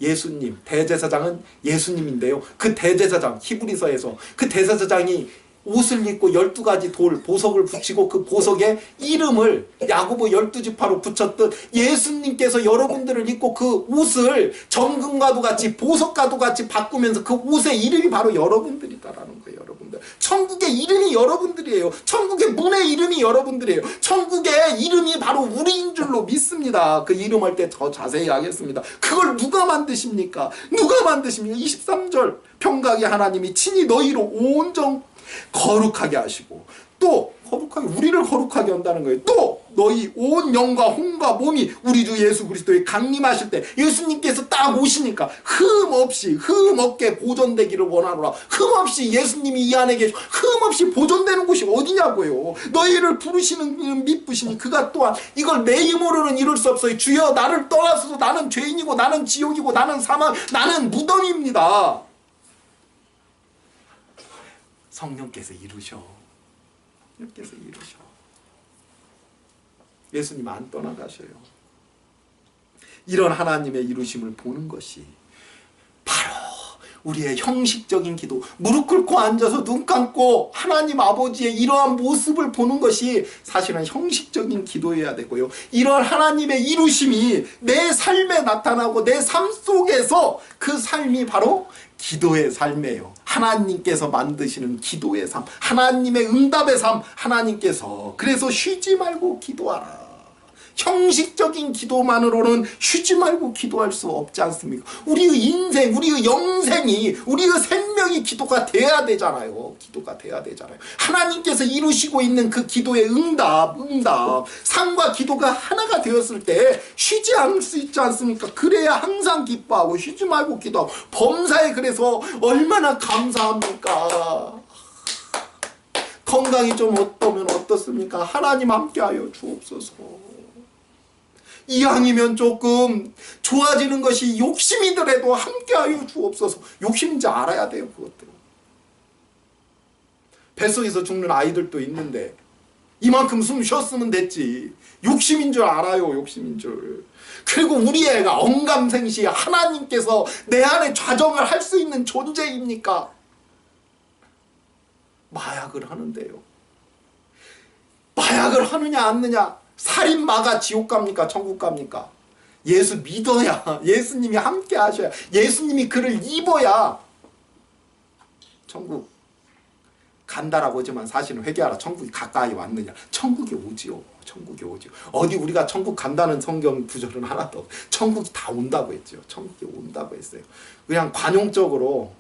예수님, 대제사장은 예수님인데요. 그 대제사장, 히브리서에서 그 대제사장이 옷을 입고 12가지 돌, 보석을 붙이고 그 보석에 이름을 야고보 12지파로 붙였듯 예수님께서 여러분들을 입고 그 옷을 정금과도 같이 보석과도 같이 바꾸면서 그 옷의 이름이 바로 여러분들이다라는 거예요. 여러분들. 천국의 이름이 여러분들이에요. 천국의 문의 이름이 여러분들이에요. 천국의 이름이 바로 우리인 줄로 믿습니다. 그 이름 할 때 더 자세히 하겠습니다. 그걸 누가 만드십니까? 23절 평강의 하나님이 친히 너희로 온전 거룩하게 하시고, 또 우리를 거룩하게 한다는 거예요. 또 너희 온 영과 혼과 몸이 우리 주 예수 그리스도에 강림하실 때 예수님께서 딱 오시니까 흠없게 보존되기를 원하노라. 흠없이 예수님이 이 안에 계시고 흠없이 보존되는 곳이 어디냐고요. 너희를 부르시는 이는 믿으시니 그가 또한 이걸 내 힘으로는 이룰 수 없어요. 주여 나를 떠나서도 나는 죄인이고 나는 지옥이고 나는 사망, 무덤입니다. 성령께서 이루셔. 예수님 안 떠나가셔요. 이런 하나님의 이루심을 보는 것이 바로 우리의 형식적인 기도, 무릎 꿇고 앉아서 눈 감고 하나님 아버지의 이러한 모습을 보는 것이 사실은 형식적인 기도여야 되고요. 이런 하나님의 이루심이 내 삶에 나타나고 내 삶 속에서 그 삶이 바로 기도의 삶이에요. 하나님께서 만드시는 기도의 삶, 하나님의 응답의 삶, 하나님께서. 그래서 쉬지 말고 기도하라. 형식적인 기도만으로는 쉬지 말고 기도할 수 없지 않습니까? 우리의 인생, 우리의 영생이, 우리의 생명이 기도가 돼야 되잖아요. 하나님께서 이루시고 있는 그 기도의 응답, 삶과 기도가 하나가 되었을 때 쉬지 않을 수 있지 않습니까? 그래야 항상 기뻐하고 쉬지 말고 기도하고, 범사에 그래서 얼마나 감사합니까? 건강이 좀 어떠면 어떻습니까? 하나님 함께하여 주옵소서. 이왕이면 조금 좋아지는 것이 욕심이더라도 함께하여 주옵소서. 욕심인지 알아야 돼요. 그것도. 뱃속에서 죽는 아이들도 있는데 이만큼 숨 쉬었으면 됐지. 욕심인 줄 알아요. 욕심인 줄. 그리고 우리 애가 언감생시 하나님께서 내 안에 좌정을 할 수 있는 존재입니까? 마약을 하는데요. 마약을 하느냐 안 하느냐. 살인마가 지옥 갑니까? 천국 갑니까? 예수 믿어야, 예수님이 함께 하셔야, 예수님이 그를 입어야 천국 간다라고 하지만 사실은 회개하라. 천국이 가까이 왔느냐? 천국이 오지요. 어디 우리가 천국 간다는 성경 구절은 하나도 없어요. 천국이 다 온다고 했죠. 천국이 온다고 했어요. 그냥 관용적으로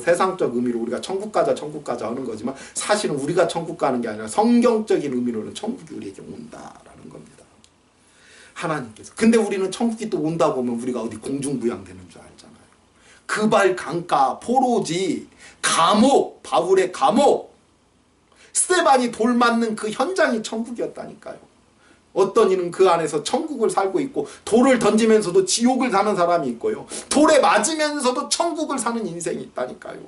세상적 의미로 우리가 천국 가자 하는 거지만 사실은 우리가 천국 가는 게 아니라 성경적인 의미로는 천국이 우리에게 온다라는 겁니다. 하나님께서. 근데 우리는 천국이 또 온다고 하면 우리가 어디 공중부양되는 줄 알잖아요. 그발 강가, 포로지, 감옥, 바울의 감옥, 스데반이 돌 맞는 그 현장이 천국이었다니까요. 어떤 이는 그 안에서 천국을 살고 있고, 돌을 던지면서도 지옥을 사는 사람이 있고요. 돌에 맞으면서도 천국을 사는 인생이 있다니까요.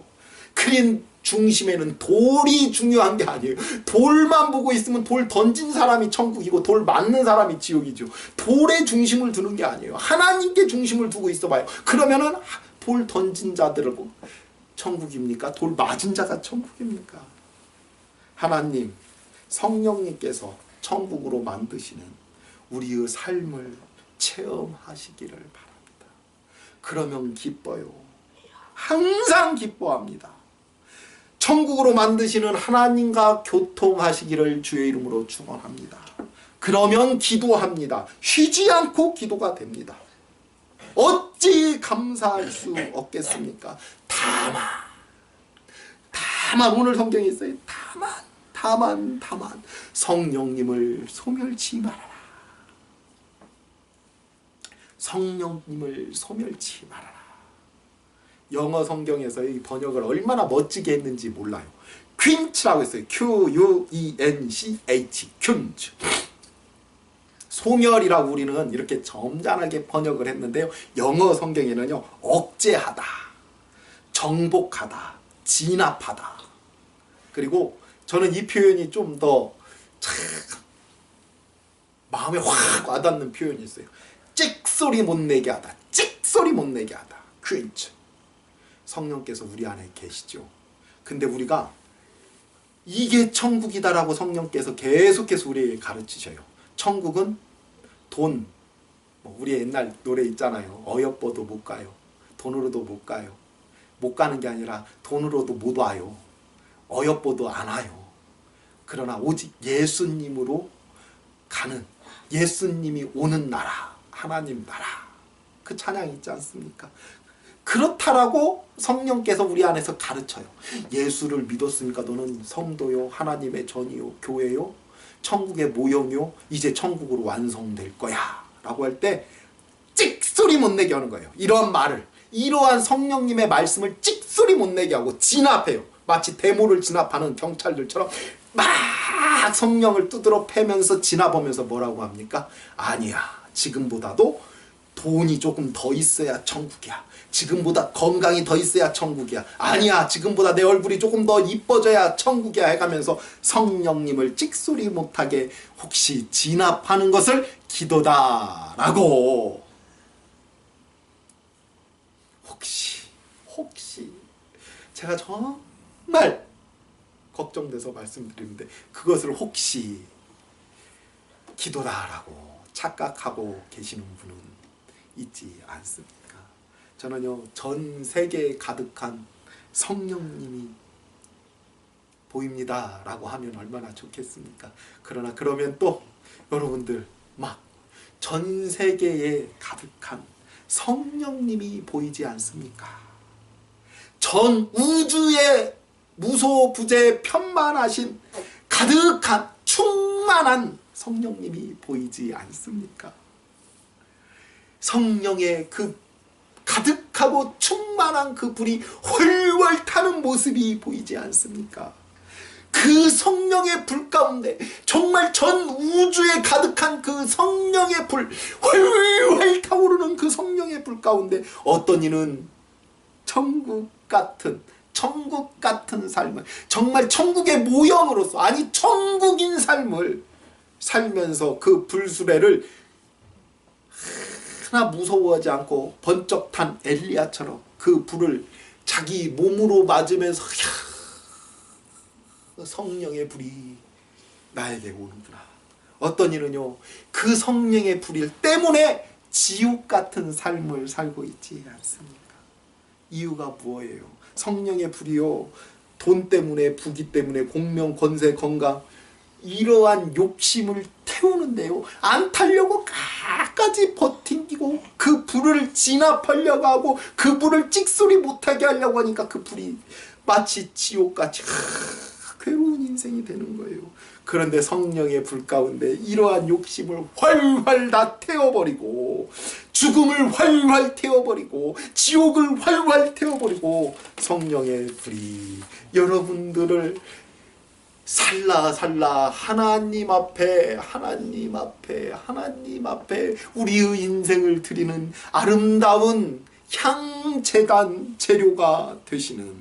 그린 중심에는 돌이 중요한 게 아니에요. 돌만 보고 있으면 돌 던진 사람이 천국이고 돌 맞는 사람이 지옥이죠. 돌에 중심을 두는 게 아니에요. 하나님께 중심을 두고 있어 봐요. 그러면은 돌 던진 자들을 천국입니까? 돌 맞은 자가 천국입니까? 하나님, 성령님께서 천국으로 만드시는 우리의 삶을 체험하시기를 바랍니다. 그러면 기뻐요. 항상 기뻐합니다. 천국으로 만드시는 하나님과 교통하시기를 주의 이름으로 축원합니다. 그러면 기도합니다. 쉬지 않고 기도가 됩니다. 어찌 감사할 수 없겠습니까? 다만 오늘 성경에 있어요. 다만 성령님을 소멸치 말아라. 성령님을 소멸치 말아라. 영어 성경에서의 번역을 얼마나 멋지게 했는지 몰라요. 퀸치라고 했어요. Q-U-E-N-C-H 퀸치. 소멸이라고 우리는 이렇게 점잖하게 번역을 했는데요. 영어 성경에는요. 억제하다, 정복하다, 진압하다. 그리고 저는 이 표현이 좀 더 마음에 확 와닿는 표현이 있어요. 찍소리 못 내게 하다. 찍소리 못 내게 하다. 퀸치. 성령께서 우리 안에 계시죠. 근데 우리가 이게 천국이다라고 성령께서 계속해서 우리에게 가르치셔요. 천국은 돈, 우리 옛날 노래 있잖아요. 어여뻐도 못 가요. 돈으로도 못 가요. 못 가는 게 아니라 돈으로도 못 와요. 어여뻐도 안 와요. 그러나 오직 예수님으로 가는, 예수님이 오는 나라, 하나님 나라, 그 찬양이 있지 않습니까? 그렇다라고 성령께서 우리 안에서 가르쳐요. 예수를 믿었으니까 너는 성도요, 하나님의 전이요, 교회요, 천국의 모형이요, 이제 천국으로 완성될 거야 라고 할 때 찍소리 못 내게 하는 거예요. 이러한 말을, 이러한 성령님의 말씀을 찍소리 못 내게 하고 진압해요. 마치 대모를 진압하는 경찰들처럼 막 성령을 두드러 패면서 진압하면서 뭐라고 합니까? 아니야, 지금보다도 돈이 조금 더 있어야 천국이야. 지금보다 건강이 더 있어야 천국이야. 아니야, 지금보다 내 얼굴이 조금 더 이뻐져야 천국이야 해가면서 성령님을 찍소리 못하게 혹시 진압하는 것을 기도다라고. 혹시 제가 정말 걱정돼서 말씀드리는데 그것을 혹시 기도다라고 착각하고 계시는 분은 있지 않습니까? 저는요, 전 세계에 가득한 성령님이 보입니다 라고 하면 얼마나 좋겠습니까? 그러나 그러면 또 여러분들 막 전 세계에 가득한 성령님이 보이지 않습니까? 전 우주에 무소부재 편만하신 가득한 충만한 성령님이 보이지 않습니까? 성령의 그 가득하고 충만한 그 불이 훨훨 타는 모습이 보이지 않습니까? 그 성령의 불 가운데, 정말 전 우주에 가득한 그 성령의 불, 훨훨 타오르는 그 성령의 불 가운데 어떤 이는 천국 같은 삶을, 정말 천국의 모형으로서, 아니 천국인 삶을 살면서 그 불수레를 하나 무서워하지 않고 번쩍 탄 엘리야처럼 그 불을 자기 몸으로 맞으면서 성령의 불이 나에게 오는구나. 어떤 이는요, 그 성령의 불 때문에 지옥 같은 삶을 살고 있지 않습니까? 이유가 뭐예요? 성령의 불이요, 돈 때문에, 부귀 때문에, 공명, 권세, 건강, 이러한 욕심을 태우는데요, 안 타려고 끝까지 버팅기고 그 불을 진압하려고 하고 그 불을 찍소리 못하게 하려고 하니까 그 불이 마치 지옥같이 괴로운 인생이 되는 거예요. 그런데 성령의 불 가운데 이러한 욕심을 활활 다 태워버리고, 죽음을 활활 태워버리고, 지옥을 활활 태워버리고, 성령의 불이 여러분들을 살라 하나님 앞에 우리의 인생을 드리는 아름다운 향재단 재료가 되시는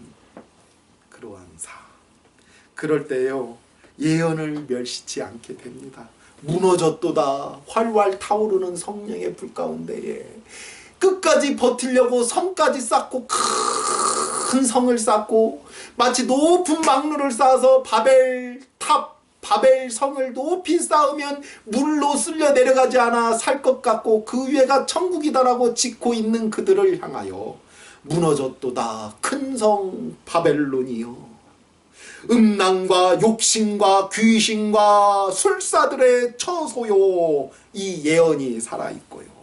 그러한 삶. 그럴 때요, 예언을 멸시치 않게 됩니다. 무너졌도다 활활 타오르는 성령의 불 가운데에 끝까지 버티려고 성까지 쌓고 큰 성을 쌓고 마치 높은 망루를 쌓아서 바벨 성을 높이 쌓으면 물로 쓸려 내려가지 않아 살 것 같고 그 위에가 천국이다라고 짓고 있는 그들을 향하여 무너졌도다 큰 성 바벨론이여. 음란과 욕심과 귀신과 술사들의 처소요. 이 예언이 살아있고요.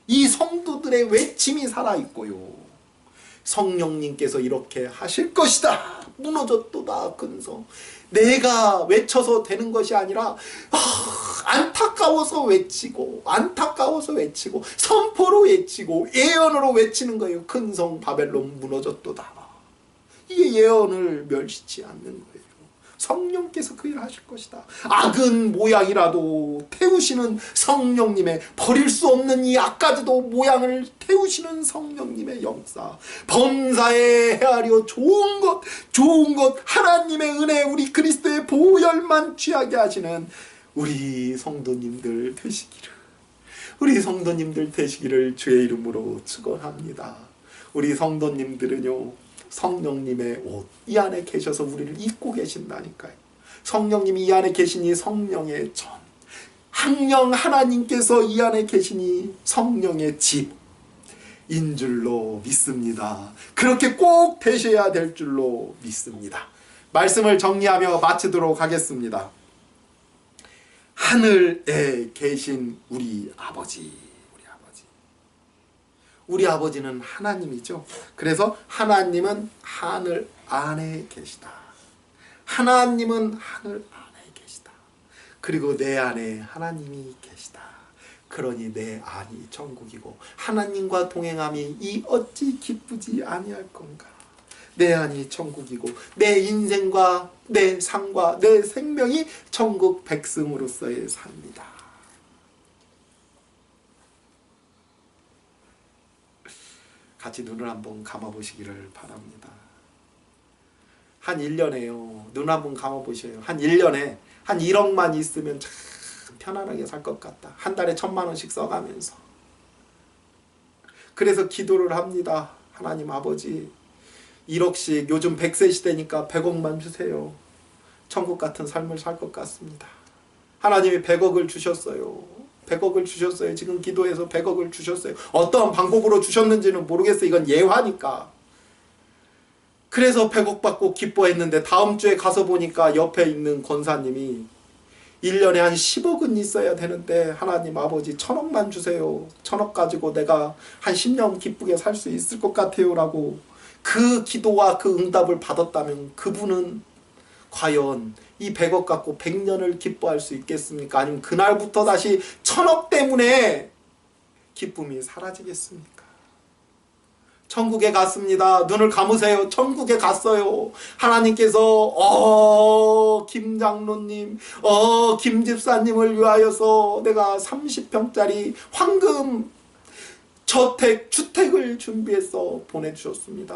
이 성도들의 외침이 살아있고요. 성령님께서 이렇게 하실 것이다. 무너졌도다 큰 성. 내가 외쳐서 되는 것이 아니라 안타까워서 외치고 선포로 외치고 예언으로 외치는 거예요. 큰 성 바벨론 무너졌도다. 이게 예언을 멸시치 않는 거예요. 성령께서 그 일을 하실 것이다. 악은 모양이라도 태우시는 성령님의, 버릴 수 없는 이 악까지도 모양을 태우시는 성령님의 역사, 범사에 헤아려 좋은 것 하나님의 은혜, 우리 그리스도의 보혈만 취하게 하시는 우리 성도님들 되시기를 주의 이름으로 축원합니다. 우리 성도님들은요, 성령님의 옷, 이 안에 계셔서 우리를 입고 계신다니까요. 성령님이 이 안에 계시니 성령의 전, 항령 하나님께서 이 안에 계시니 성령의 집인 줄로 믿습니다. 그렇게 꼭 되셔야 될 줄로 믿습니다. 말씀을 정리하며 마치도록 하겠습니다. 하늘에 계신 우리 아버지는 하나님이죠. 그래서 하나님은 하늘 안에 계시다. 하나님은 하늘 안에 계시다. 그리고 내 안에 하나님이 계시다. 그러니 내 안이 천국이고 하나님과 동행함이 이 어찌 기쁘지 아니할 건가. 내 안이 천국이고 내 인생과 내 삶과 내 생명이 천국 백성으로서의 삶이다. 같이 눈을 한번 감아보시기를 바랍니다. 한 1년에요. 눈 한번 감아보셔요. 한 1년에 한 1억만 있으면 참 편안하게 살 것 같다. 한 달에 1,000만 원씩 써가면서. 그래서 기도를 합니다. 하나님 아버지, 1억씩, 요즘 100세 시대니까 100억만 주세요. 천국 같은 삶을 살 것 같습니다. 하나님이 100억을 주셨어요. 100억을 주셨어요. 지금 기도해서 100억을 주셨어요. 어떠한 방법으로 주셨는지는 모르겠어요. 이건 예화니까. 그래서 100억 받고 기뻐했는데 다음 주에 가서 보니까 옆에 있는 권사님이 1년에 한 10억은 있어야 되는데 하나님 아버지 1,000억만 주세요. 1,000억 가지고 내가 한 10년 기쁘게 살 수 있을 것 같아요. 라고 그 기도와 그 응답을 받았다면 그분은 과연 이 100억 갖고 100년을 기뻐할 수 있겠습니까? 아니면 그날부터 다시 1,000억 때문에 기쁨이 사라지겠습니까? 천국에 갔습니다. 눈을 감으세요. 천국에 갔어요. 하나님께서 김 장로님, 김 집사님을 위하여서 내가 30평짜리 황금 주택을 준비해서 보내주셨습니다.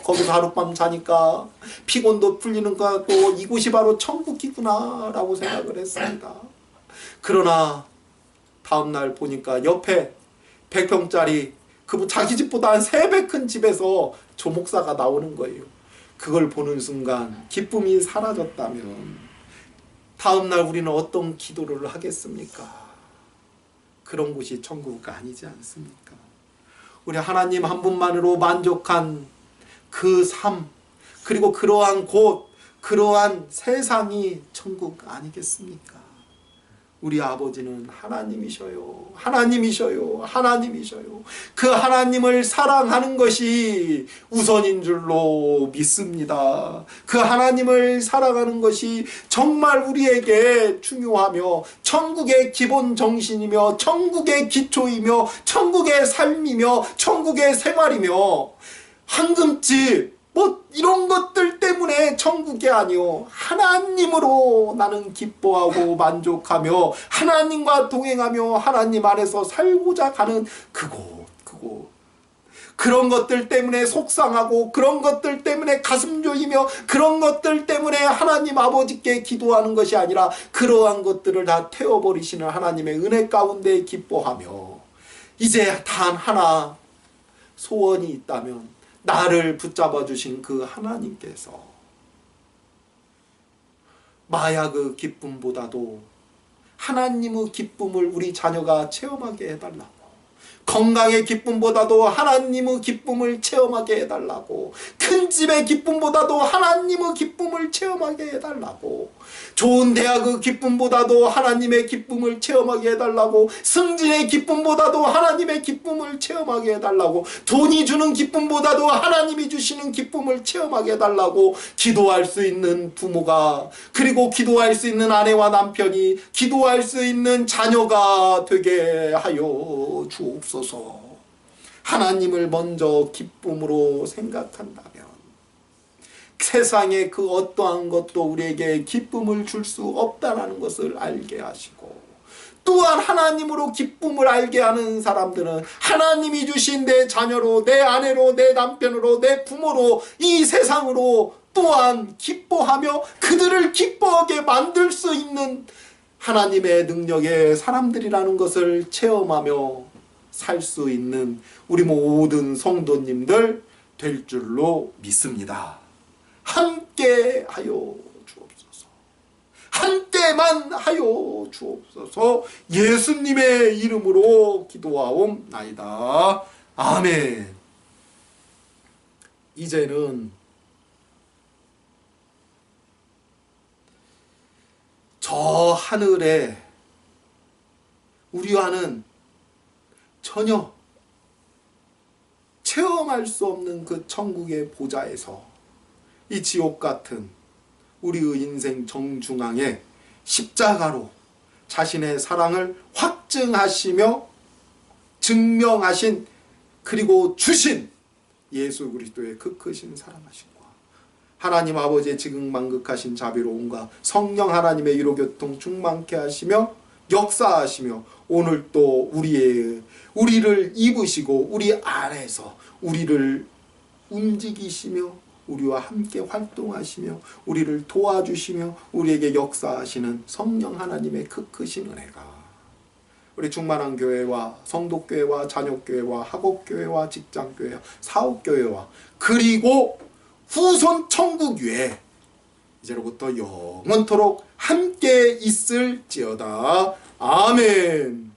거기서 하룻밤 자니까 피곤도 풀리는 것 같고 이곳이 바로 천국이구나 라고 생각을 했습니다. 그러나 다음날 보니까 옆에 100평짜리 자기 집보다 한 3배 큰 집에서 조목사가 나오는 거예요. 그걸 보는 순간 기쁨이 사라졌다면 다음날 우리는 어떤 기도를 하겠습니까? 그런 곳이 천국 아니지 않습니까? 우리 하나님 한 분만으로 만족한 그 삶, 그리고 그러한 곳, 그러한 세상이 천국 아니겠습니까? 우리 아버지는 하나님이셔요. 그 하나님을 사랑하는 것이 우선인 줄로 믿습니다. 그 하나님을 사랑하는 것이 정말 우리에게 중요하며 천국의 기본 정신이며 천국의 기초이며 천국의 삶이며 천국의 생활이며 황금집 이런 것들 때문에 천국이 아니요 하나님으로 나는 기뻐하고 만족하며 하나님과 동행하며 하나님 안에서 살고자 하는 그곳 그런 것들 때문에 속상하고 그런 것들 때문에 가슴 조이며 그런 것들 때문에 하나님 아버지께 기도하는 것이 아니라 그러한 것들을 다 태워버리시는 하나님의 은혜 가운데 기뻐하며 이제 단 하나 소원이 있다면 나를 붙잡아 주신 그 하나님께서 마약의 기쁨보다도 하나님의 기쁨을 우리 자녀가 체험하게 해달라고, 건강의 기쁨보다도 하나님의 기쁨을 체험하게 해달라고, 큰 집의 기쁨보다도 하나님의 기쁨을 체험하게 해달라고, 좋은 대학의 기쁨보다도 하나님의 기쁨을 체험하게 해달라고, 승진의 기쁨보다도 하나님의 기쁨을 체험하게 해달라고, 돈이 주는 기쁨보다도 하나님이 주시는 기쁨을 체험하게 해달라고 기도할 수 있는 부모가, 그리고 기도할 수 있는 아내와 남편이, 기도할 수 있는 자녀가 되게 하여 주옵소서. 하나님을 먼저 기쁨으로 생각한다면 세상의 그 어떠한 것도 우리에게 기쁨을 줄 수 없다는 것을 알게 하시고, 또한 하나님으로 기쁨을 알게 하는 사람들은 하나님이 주신 내 자녀로, 내 아내로, 내 남편으로, 내 부모로, 이 세상으로 또한 기뻐하며 그들을 기뻐하게 만들 수 있는 하나님의 능력의 사람들이라는 것을 체험하며 살 수 있는 우리 모든 성도님들 될 줄로 믿습니다. 함께 하여 주옵소서. 함께만 하여 주옵소서. 예수님의 이름으로 기도하옵나이다. 아멘. 이제는 저 하늘에 우리와는 전혀 체험할 수 없는 그 천국의 보좌에서 이 지옥 같은 우리의 인생 정중앙에 십자가로 자신의 사랑을 확증하시며 증명하신, 그리고 주신 예수 그리스도의 그 크신 사랑하심과 하나님 아버지의 지극만극하신 자비로움과 성령 하나님의 위로교통 충만케 하시며 역사하시며 오늘 또 우리를 입으시고 우리 안에서 우리를 움직이시며 우리와 함께 활동하시며 우리를 도와주시며 우리에게 역사하시는 성령 하나님의 그 크신 은혜가 우리 충만한 교회와 성도교회와 자녀교회와 학업교회와 직장교회와 사업교회와 그리고 후손 천국 위에 이제로부터 영원토록 함께 있을지어다. 아멘.